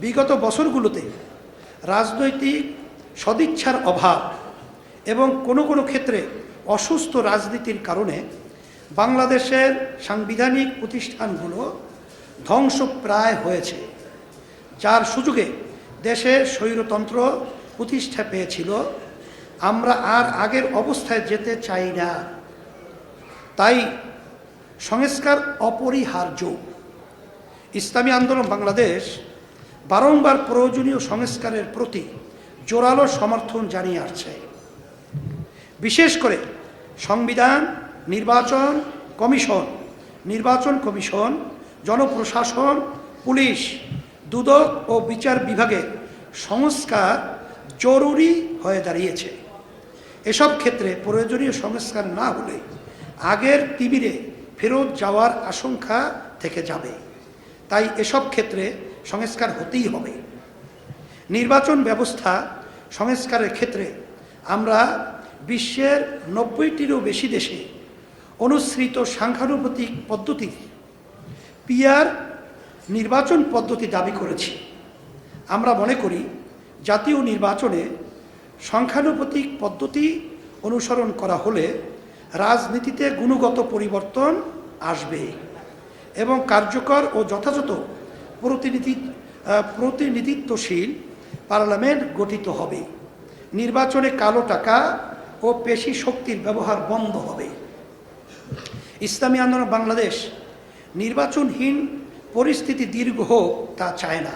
বিগত বছরগুলোতে রাজনৈতিক সদিচ্ছার অভাব এবং কোনো কোনো ক্ষেত্রে অসুস্থ রাজনীতির কারণে বাংলাদেশের সাংবিধানিক প্রতিষ্ঠানগুলো ধ্বংসপ্রায় হয়েছে, যার সুযোগে দেশে স্বৈরতন্ত্র প্রতিষ্ঠা পেয়েছিল। আমরা আর আগের অবস্থায় যেতে চাই না, তাই সংস্কার অপরিহার্য। ইসলামী আন্দোলন বাংলাদেশ বারংবার প্রয়োজনীয় সংস্কারের প্রতি জোরালো সমর্থন জানিয়ে আসছে। বিশেষ করে সংবিধান, নির্বাচন কমিশন, জনপ্রশাসন, পুলিশ, দুদক ও বিচার বিভাগের সংস্কার জরুরি হয়ে দাঁড়িয়েছে। এসব ক্ষেত্রে প্রয়োজনীয় সংস্কার না হলে আগের তিমিরে ফেরত যাওয়ার আশঙ্কা থেকে যাবে। তাই এসব ক্ষেত্রে সংস্কার হতেই হবে। নির্বাচন ব্যবস্থা সংস্কারের ক্ষেত্রে আমরা বিশ্বের 90টিরও বেশি দেশে অনুসৃত সাংখ্যানুপাতিক পদ্ধতি পিআর নির্বাচন পদ্ধতি দাবি করেছি। আমরা মনে করি জাতীয় নির্বাচনে সংখ্যানুপাতিক পদ্ধতি অনুসরণ করা হলে রাজনীতিতে গুণগত পরিবর্তন আসবে এবং কার্যকর ও যথাযথ প্রতিনিধিত্বশীল পার্লামেন্ট গঠিত হবে। নির্বাচনে কালো টাকা ও পেশি শক্তির ব্যবহার বন্ধ হবে। ইসলামী আন্দোলন বাংলাদেশ নির্বাচনহীন পরিস্থিতি দীর্ঘ হোক তা চায় না,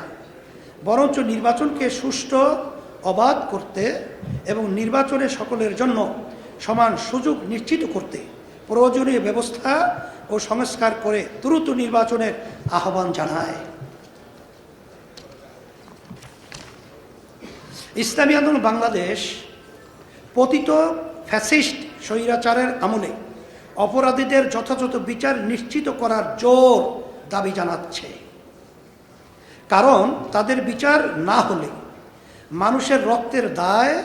বরঞ্চ নির্বাচনকে সুষ্ঠু, অবাধ করতে এবং নির্বাচনে সকলের জন্য সমান সুযোগ নিশ্চিত করতে প্রয়োজনীয় ব্যবস্থা ও সংস্কার করে দ্রুত নির্বাচনের আহ্বান জানায়। ইসলামী আন্দোলন বাংলাদেশ পতিত ফ্যাসিস্ট স্বৈরাচারের আমলে অপরাধীদের যথাযথ বিচার নিশ্চিত করার জোর দাবি জানাচ্ছে। কারণ তাদের বিচার না হলে মানুষের রক্তের দায়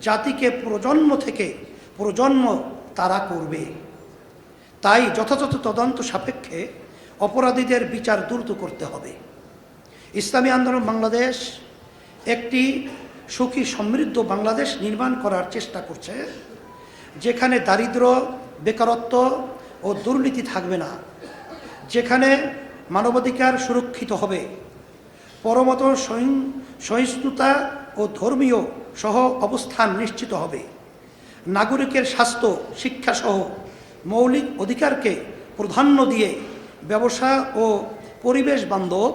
জাতিকে প্রজন্ম থেকে প্রজন্ম তারা করবে। তাই যথাযথ তদন্ত সাপেক্ষে অপরাধীদের বিচার দ্রুত করতে হবে। ইসলামী আন্দোলন বাংলাদেশ একটি সুখী সমৃদ্ধ বাংলাদেশ নির্মাণ করার চেষ্টা করছে, যেখানে দারিদ্র্য, বেকারত্ব ও দুর্নীতি থাকবে না, যেখানে মানবাধিকার সুরক্ষিত হবে, পরমত সহিষ্ণুতা ও ধর্মীয় সহ অবস্থান নিশ্চিত হবে, নাগরিকের স্বাস্থ্য, শিক্ষাসহ মৌলিক অধিকারকে প্রাধান্য দিয়ে ব্যবসা ও পরিবেশ বান্ধব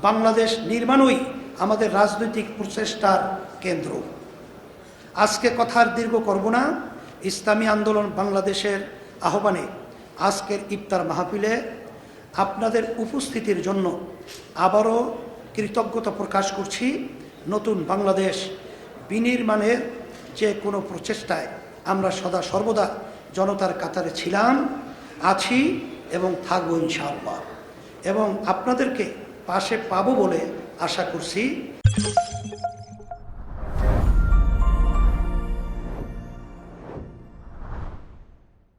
বাংলাদেশ নির্মাণই আমাদের রাজনৈতিক প্রচেষ্টার কেন্দ্র। আজকে কথার দীর্ঘ করব না। ইসলামী আন্দোলন বাংলাদেশের আহ্বানে আজকের ইফতার মাহফিলে আপনাদের উপস্থিতির জন্য আবারও কৃতজ্ঞতা প্রকাশ করছি। নতুন বাংলাদেশ বিনির্মাণের যে কোনো প্রচেষ্টায় আমরা সদা সর্বদা জনতার কাতারে ছিলাম, আছি এবং থাকবো ইনশাআল্লাহ, এবং আপনাদেরকে পাশে পাবো বলে আশা করছি।